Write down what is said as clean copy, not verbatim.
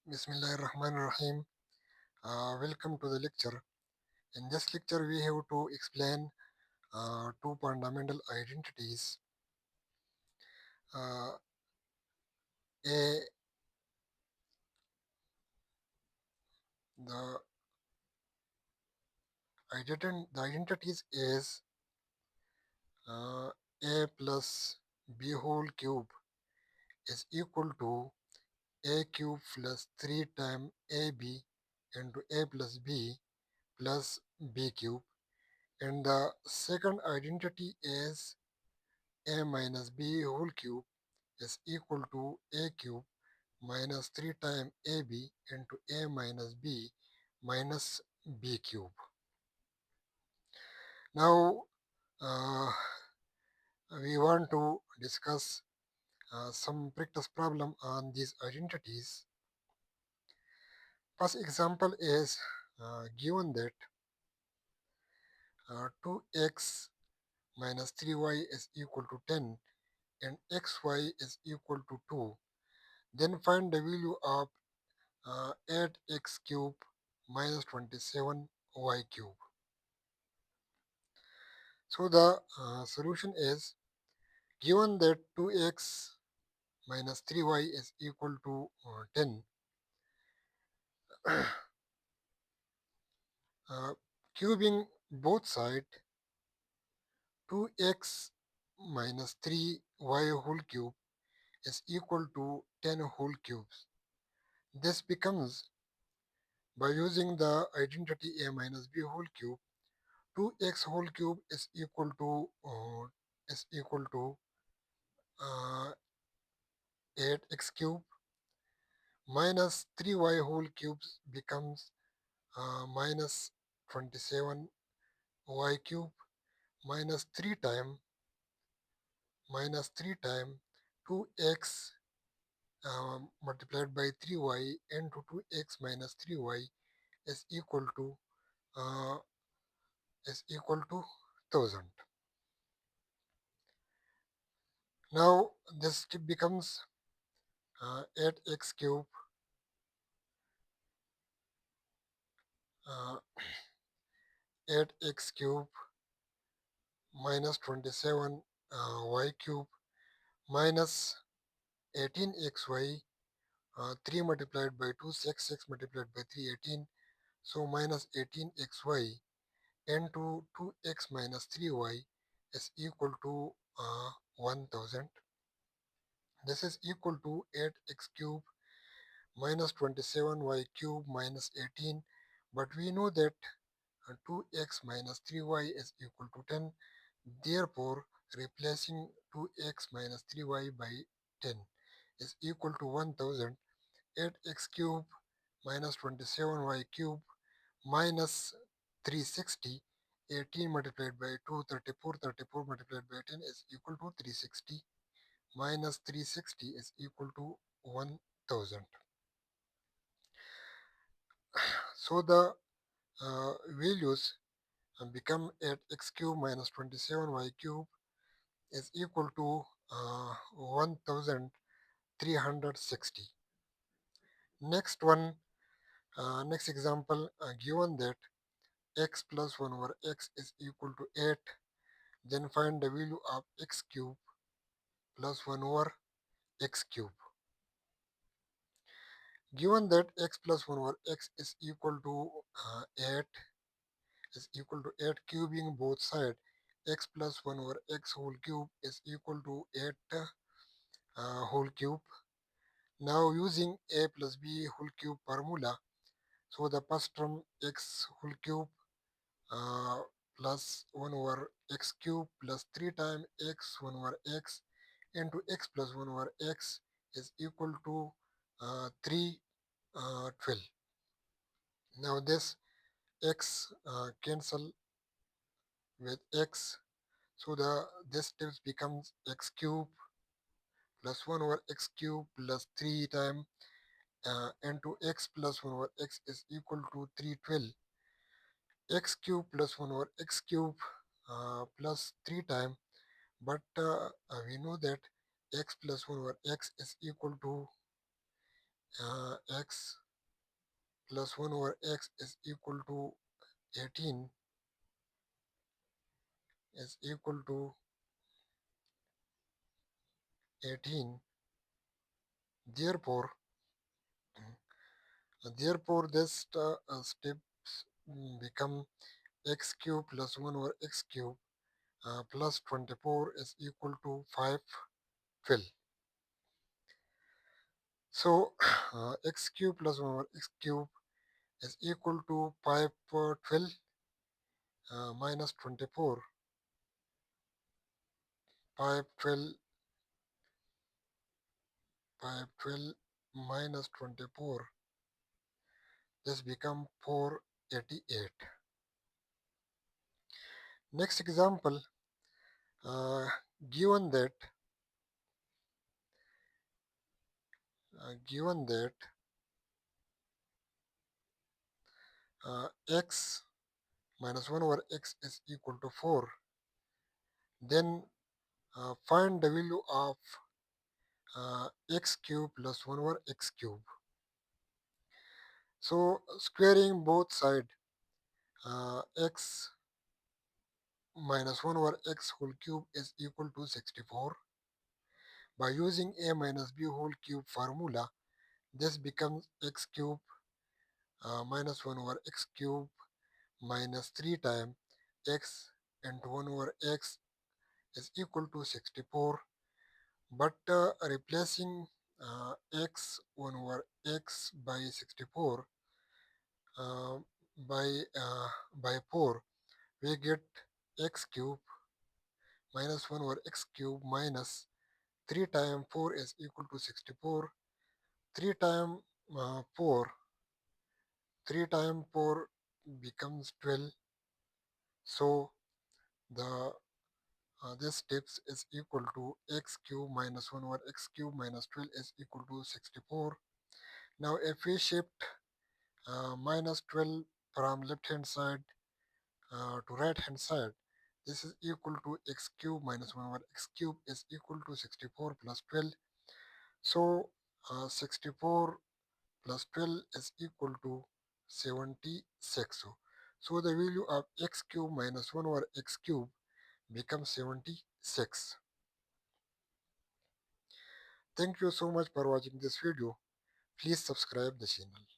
Bismillahirrahmanirrahim. Welcome to the lecture. In this lecture, we have to explain two fundamental identities. Uh, a the the identities is a plus b whole cube is equal to a cube plus 3 times ab into a plus b plus b cube. And the second identity is a minus b whole cube is equal to a cube minus 3 times ab into a minus b minus b cube. Now, uh, we want to discuss some practice problem on these identities. First example is given that 2x minus 3y is equal to 10 and xy is equal to 2. Then find the value of 8x cube minus 27y cube. So the solution is given that 2x minus 3y is equal to 10, cubing both sides, 2x minus 3y whole cube is equal to 10 whole cubes. This becomes, by using the identity a minus b whole cube, 2x whole cube is equal to 8x cube minus 3y whole cubes becomes minus 27y cube minus 3 time 2x multiplied by 3y into 2x minus 3y is equal to uh, 1000. Now this becomes 8x cube uh, 8x cube minus 27 y cube minus 18xy. 3 multiplied by 2, 6, 6 multiplied by 3, 18. So minus 18xy into 2x minus 3y is equal to 1000. This is equal to 8x cube minus 27y cube minus 18. But we know that 2x minus 3y is equal to 10. Therefore, replacing 2x minus 3y by 10 is equal to 1000. 8x cube minus 27y cube minus 360. 18 multiplied by 2, 34. 34 multiplied by 10 is equal to 360. Minus 360 is equal to 1000. So the values become 8x cube minus 27y cube is equal to 1360. Next example, given that x plus 1 over x is equal to 8, then find the value of x cube plus 1 over x cube. Given that x plus 1 over x is equal to 8 is equal to 8, cubing both sides, x plus 1 over x whole cube is equal to 8 whole cube. Now using a plus b whole cube formula, so the first term x whole cube uh, plus 1 over x cube plus 3 times x 1 over x into x plus 1 over x is equal to 312. Now this x cancel with x, so this steps becomes x cube plus 1 over x cube plus 3 times into x plus 1 over x is equal to 312. X cube plus 1 over x cube plus 3 times, but we know that x plus 1 over x is equal to x plus 1 over x is equal to 18 is equal to 18. Therefore, this steps become x cube plus 1 over x cube plus 24 is equal to 512. So x cube plus 1 over x cube is equal to 512 minus 24. 512 512 minus 24. This become 488. Next example, uh, given that given that x minus 1 over x is equal to 4, then find the value of x cube plus 1 over x cube. So squaring both side, x minus 1 over x whole cube is equal to 64. By using a minus b whole cube formula, this becomes x cube minus 1 over x cube minus 3 times x into 1 over x is equal to 64. But replacing x 1 over x by 64 uh, by uh, by 4, we get x cube minus 1 over x cube minus 3 times 4 is equal to 64. 3 times 4 3 times 4 becomes 12. So the this steps is equal to x cube minus 1 over x cube minus 12 is equal to 64. Now if we shift minus 12 from left hand side to right hand side, this is equal to x cube minus 1 over x cube is equal to 64 plus 12. So 64 plus 12 is equal to 76. So the value of x cube minus 1 over x cube becomes 76. Thank you so much for watching this video. Please subscribe the channel.